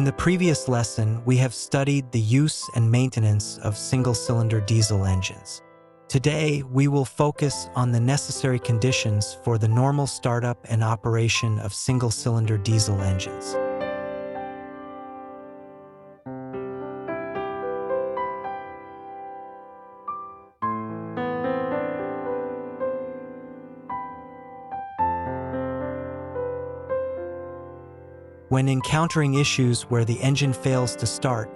the previous lesson, we have studied the use and maintenance of single-cylinder diesel engines. Today, we will focus on the necessary conditions for the normal startup and operation of single-cylinder diesel engines. When encountering issues where the engine fails to start,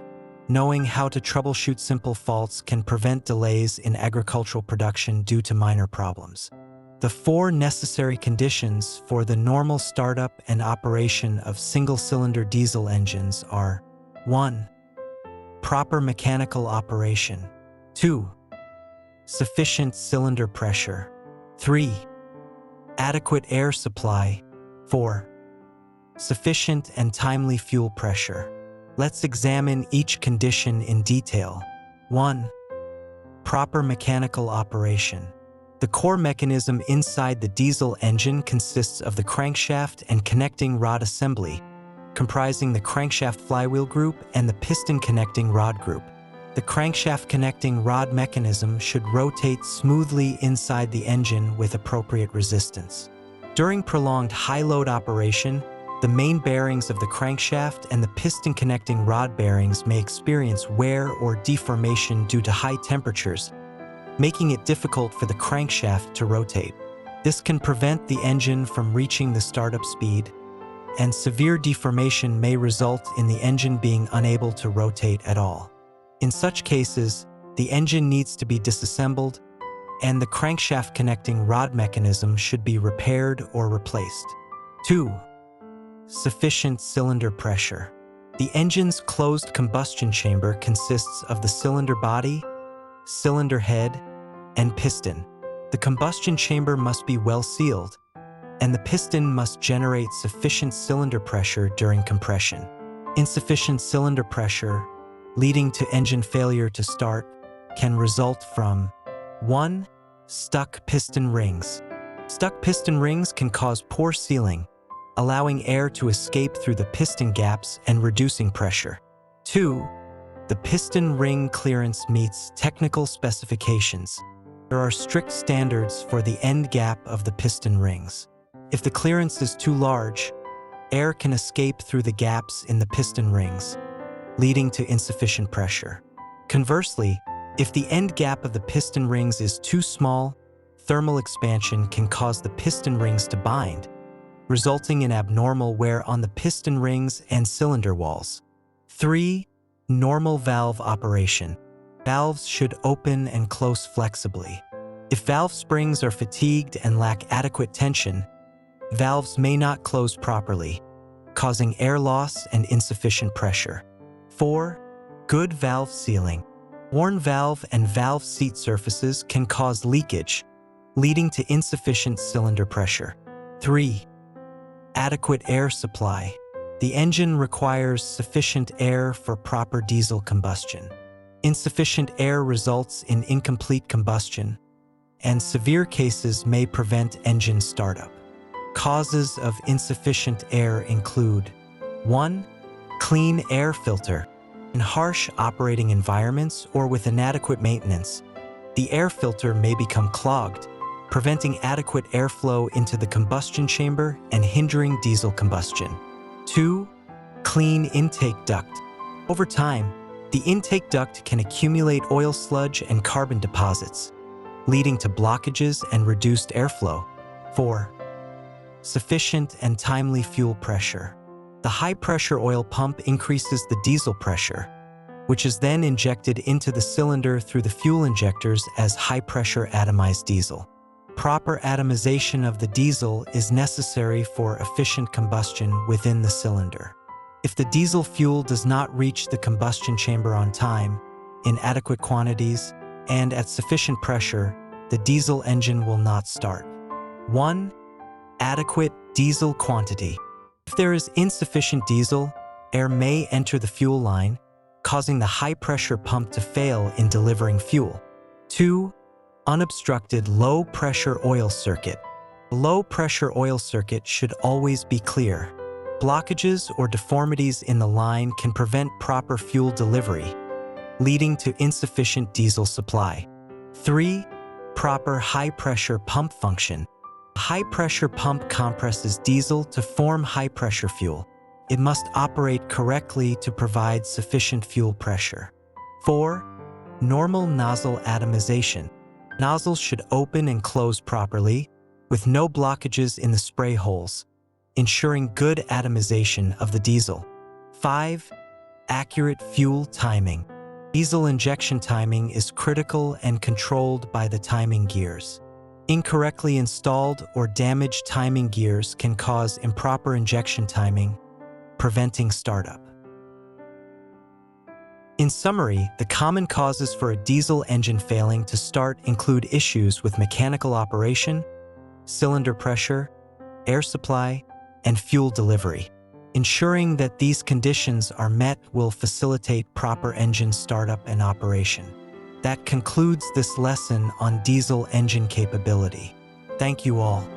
knowing how to troubleshoot simple faults can prevent delays in agricultural production due to minor problems. The 4 necessary conditions for the normal startup and operation of single-cylinder diesel engines are: 1. Proper mechanical operation. 2. Sufficient cylinder pressure. 3. Adequate air supply. 4. Sufficient and timely fuel pressure. Let's examine each condition in detail. 1. Proper mechanical operation. The core mechanism inside the diesel engine consists of the crankshaft and connecting rod assembly, comprising the crankshaft flywheel group and the piston connecting rod group. The crankshaft connecting rod mechanism should rotate smoothly inside the engine with appropriate resistance. During prolonged high-load operation, the main bearings of the crankshaft and the piston connecting rod bearings may experience wear or deformation due to high temperatures, making it difficult for the crankshaft to rotate. This can prevent the engine from reaching the startup speed, and severe deformation may result in the engine being unable to rotate at all. In such cases, the engine needs to be disassembled, and the crankshaft connecting rod mechanism should be repaired or replaced. 2. Sufficient cylinder pressure. The engine's closed combustion chamber consists of the cylinder body, cylinder head, and piston. The combustion chamber must be well sealed, and the piston must generate sufficient cylinder pressure during compression. Insufficient cylinder pressure, leading to engine failure to start, can result from: 1. Stuck piston rings. Stuck piston rings can cause poor sealing, allowing air to escape through the piston gaps and reducing pressure. 2. The piston ring clearance meets technical specifications. There are strict standards for the end gap of the piston rings. If the clearance is too large, air can escape through the gaps in the piston rings, leading to insufficient pressure. Conversely, if the end gap of the piston rings is too small, thermal expansion can cause the piston rings to bind, resulting in abnormal wear on the piston rings and cylinder walls. 3. Normal valve operation. Valves should open and close flexibly. If valve springs are fatigued and lack adequate tension, valves may not close properly, causing air loss and insufficient pressure. 4. Good valve sealing. Worn valve and valve seat surfaces can cause leakage, leading to insufficient cylinder pressure. 3. Adequate air supply. The engine requires sufficient air for proper diesel combustion. Insufficient air results in incomplete combustion, and severe cases may prevent engine startup. Causes of insufficient air include: 1. Clean air filter. In harsh operating environments or with inadequate maintenance, the air filter may become clogged, preventing adequate airflow into the combustion chamber and hindering diesel combustion. 2. Clean intake duct. Over time, the intake duct can accumulate oil sludge and carbon deposits, leading to blockages and reduced airflow. 4. Sufficient and timely fuel pressure. The high-pressure oil pump increases the diesel pressure, which is then injected into the cylinder through the fuel injectors as high-pressure atomized diesel. Proper atomization of the diesel is necessary for efficient combustion within the cylinder. If the diesel fuel does not reach the combustion chamber on time, in adequate quantities, and at sufficient pressure, the diesel engine will not start. 1. Adequate diesel quantity. If there is insufficient diesel, air may enter the fuel line, causing the high-pressure pump to fail in delivering fuel. 2. Unobstructed low-pressure oil circuit. A low-pressure oil circuit should always be clear. Blockages or deformities in the line can prevent proper fuel delivery, leading to insufficient diesel supply. 3. Proper high-pressure pump function. A high-pressure pump compresses diesel to form high-pressure fuel. It must operate correctly to provide sufficient fuel pressure. 4. Normal nozzle atomization. Nozzles should open and close properly, with no blockages in the spray holes, ensuring good atomization of the diesel. 5. Accurate fuel timing. Diesel injection timing is critical and controlled by the timing gears. Incorrectly installed or damaged timing gears can cause improper injection timing, preventing startup. In summary, the common causes for a diesel engine failing to start include issues with mechanical operation, cylinder pressure, air supply, and fuel delivery. Ensuring that these conditions are met will facilitate proper engine startup and operation. That concludes this lesson on diesel engine capability. Thank you all.